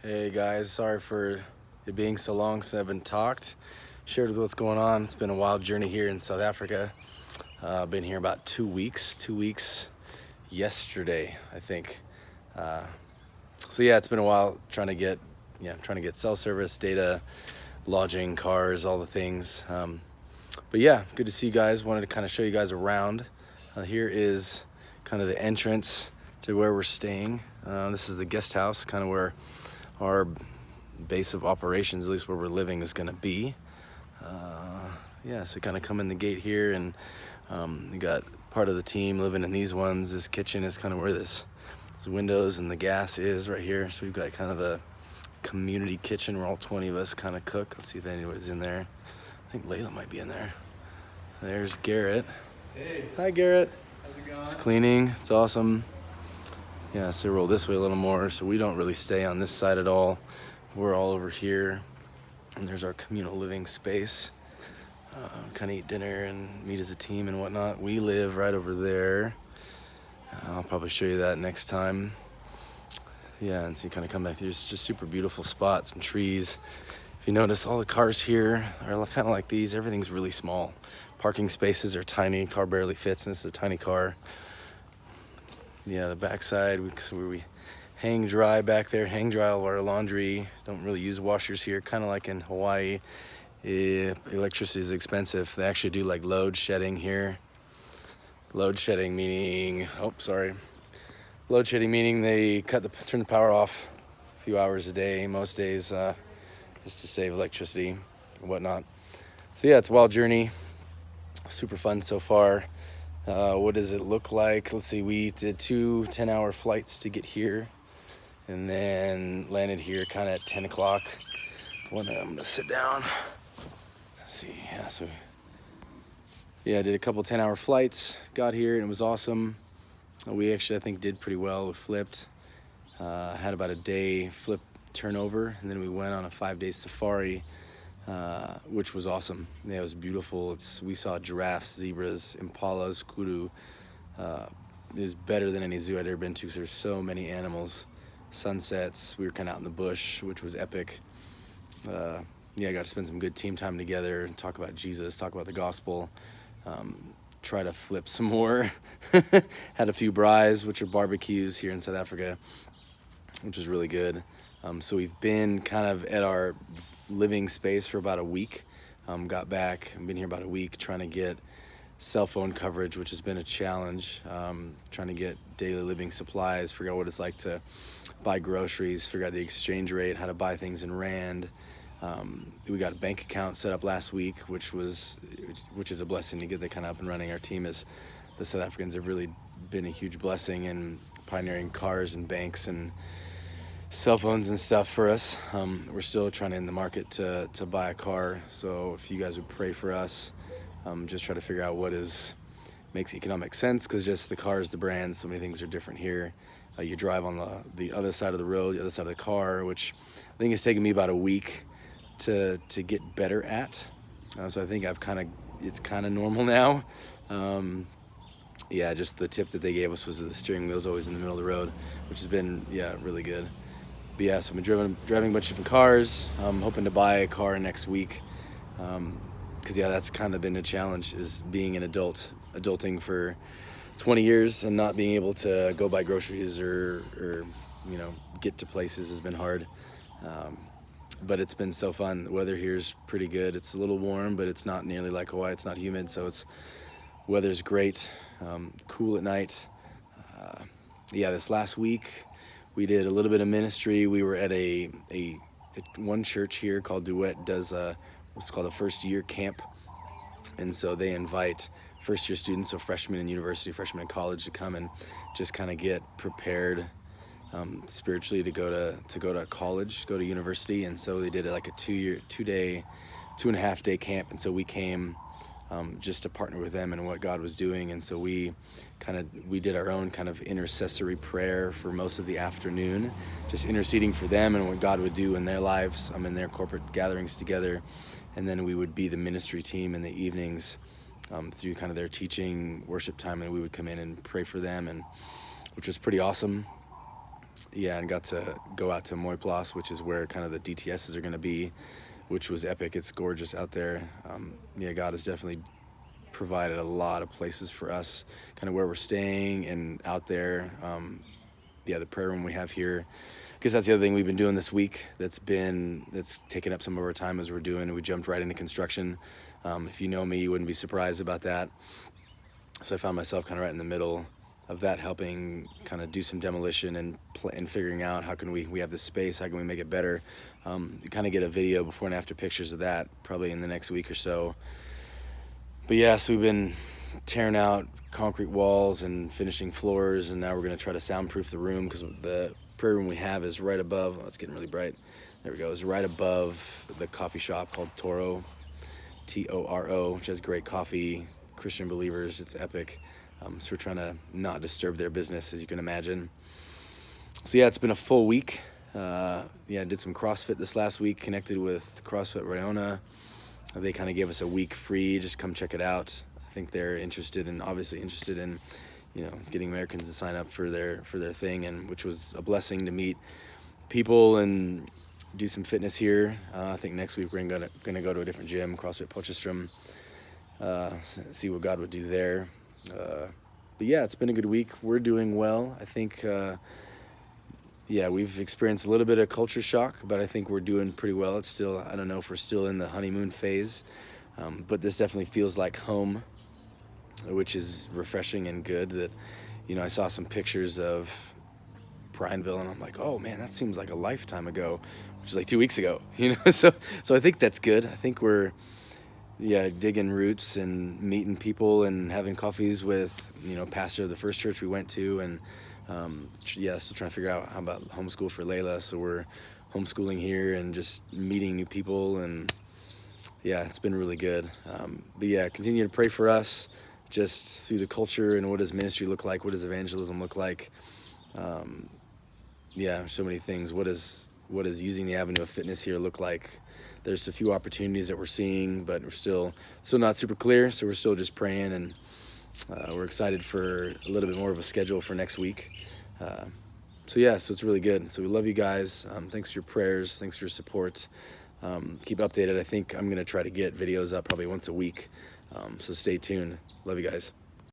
Hey guys, sorry for it being so long since I haven't talked, shared with what's going on. It's been a wild journey here in South Africa. I've been here about 2 weeks, 2 weeks yesterday, I think. So yeah, it's been a while trying to get cell service, data, lodging, cars, all the things. But yeah, good to see you guys. Wanted to kind of show you guys around. Here is kind of the entrance to where we're staying. This is the guest house, kind of where our base of operations, at least where we're living, is going to be. So kind of come in the gate here, and you got part of the team living in these ones. This kitchen is kind of where this windows and the gas is right here. So we've got kind of a community kitchen where all 20 of us kind of cook. Let's see if anybody's in there. I think Layla might be in there. There's Garrett. Hey. Hi, Garrett. How's it going? It's cleaning. It's awesome. Yeah, so roll this way a little more. So we don't really stay on this side at all. We're all over here. And there's our communal living space. Kind of eat dinner and meet as a team and whatnot. We live right over there. I'll probably show you that next time. Yeah, and so you kind of come back. There's just super beautiful spots and trees. If you notice, all the cars here are kind of like these. Everything's really small. Parking spaces are tiny. Car barely fits, and this is a tiny car. Yeah, the backside, where we hang dry back there, hang dry all our laundry. Don't really use washers here, kind of like in Hawaii. Electricity is expensive. They actually do like load shedding here. Load shedding meaning, Load shedding meaning they turn the power off a few hours a day, most days, just to save electricity and whatnot. So yeah, it's a wild journey. Super fun so far. What does it look like? Let's see, we did 2 10-hour flights to get here, and then landed here kind of at 10 o'clock. I'm gonna sit down. Let's see, I did a couple 10-hour flights, got here, and it was awesome. We actually, I think, did pretty well. We flipped, had about a day flip turnover, and then we went on a 5-day safari, which was awesome. Yeah, it was beautiful. We saw giraffes, zebras, impalas, kudu. It was better than any zoo I'd ever been to, because there's so many animals. Sunsets, we were kind of out in the bush, which was epic. I got to spend some good team time together, talk about Jesus, talk about the gospel, try to flip some more. Had a few braais, which are barbecues here in South Africa, which is really good. So we've been kind of at our living space for about a week. Got back, I've been here about a week trying to get cell phone coverage, which has been a challenge. Trying to get daily living supplies, figure out what it's like to buy groceries, figure out the exchange rate, how to buy things in Rand. We got a bank account set up last week, which is a blessing to get that kind of up and running. Our team the South Africans have really been a huge blessing in pioneering cars and banks and cell phones and stuff for us. We're still trying to in the market to buy a car. So if you guys would pray for us, just try to figure out what makes economic sense, because just the car is the brand. So many things are different here. You drive on the other side of the road, the other side of the car, which I think it's taken me about a week to get better at. So I think it's kind of normal now. Just the tip that they gave us was that the steering wheel's always in the middle of the road, which has been, really good. But so I've been driving a bunch of different cars. I'm hoping to buy a car next week. Because that's kind of been a challenge, is being an adulting for 20 years and not being able to go buy groceries or get to places has been hard. But it's been so fun. The weather here is pretty good. It's a little warm, but it's not nearly like Hawaii. It's not humid, so weather's great. Cool at night. This last week we did a little bit of ministry. We were at a one church here called Duet does what's called a first year camp, and so they invite first year students, so freshmen in university, freshmen in college, to come and just kind of get prepared spiritually to go to college, go to university. And so they did like a 2.5 day camp, and so we came just to partner with them in what God was doing. And so we did our own kind of intercessory prayer for most of the afternoon, just interceding for them and what God would do in their lives, in their corporate gatherings together. And then we would be the ministry team in the evenings through kind of their teaching, worship time, and we would come in and pray for them, and which was pretty awesome. yeah, and got to go out to Moy Place, which is where kind of the DTSs are going to be, which was epic. It's gorgeous out there. Yeah, God has definitely provided a lot of places for us, kind of where we're staying and out there. Yeah, the prayer room we have here. I guess that's the other thing we've been doing this week that's taken up some of our time as we're doing. We jumped right into construction. If you know me, you wouldn't be surprised about that. So I found myself kind of right in the middle of that, helping kind of do some demolition and figuring out how can we have this space, how can we make it better. You kind of get a video before and after pictures of that probably in the next week or so. But yeah, so we've been tearing out concrete walls and finishing floors, and now we're going to try to soundproof the room, because the prayer room we have is right above, oh, it's getting really bright, there we go, is right above the coffee shop called Toro, Toro, which has great coffee, Christian believers, it's epic. So we're trying to not disturb their business, as you can imagine. So yeah, it's been a full week. Yeah, I did some CrossFit this last week, connected with CrossFit Rayona. They kind of gave us a week free, just come check it out. I think they're obviously interested in, getting Americans to sign up for their thing, and which was a blessing to meet people and do some fitness here. I think next week we're gonna go to a different gym, CrossFit Potchefstroom, see what God would do there. But yeah, it's been a good week. We're doing well. I think, yeah, we've experienced a little bit of culture shock, but I think we're doing pretty well. It's still, I don't know if we're still in the honeymoon phase, but this definitely feels like home, which is refreshing and good. That, I saw some pictures of Prineville, and I'm like, oh man, that seems like a lifetime ago, which is like 2 weeks ago, So I think that's good. I think we're, digging roots and meeting people and having coffees with, pastor of the first church we went to, and still trying to figure out how about homeschool for Layla. So we're homeschooling here and just meeting new people, and yeah, it's been really good. But yeah, continue to pray for us just through the culture, and what does ministry look like? What does evangelism look like? So many things. What does using the avenue of fitness here look like? There's a few opportunities that we're seeing, but we're still not super clear. So we're still just praying, and we're excited for a little bit more of a schedule for next week. So it's really good. So we love you guys. Thanks for your prayers. Thanks for your support. Keep updated. I think I'm going to try to get videos up probably once a week. So stay tuned. Love you guys.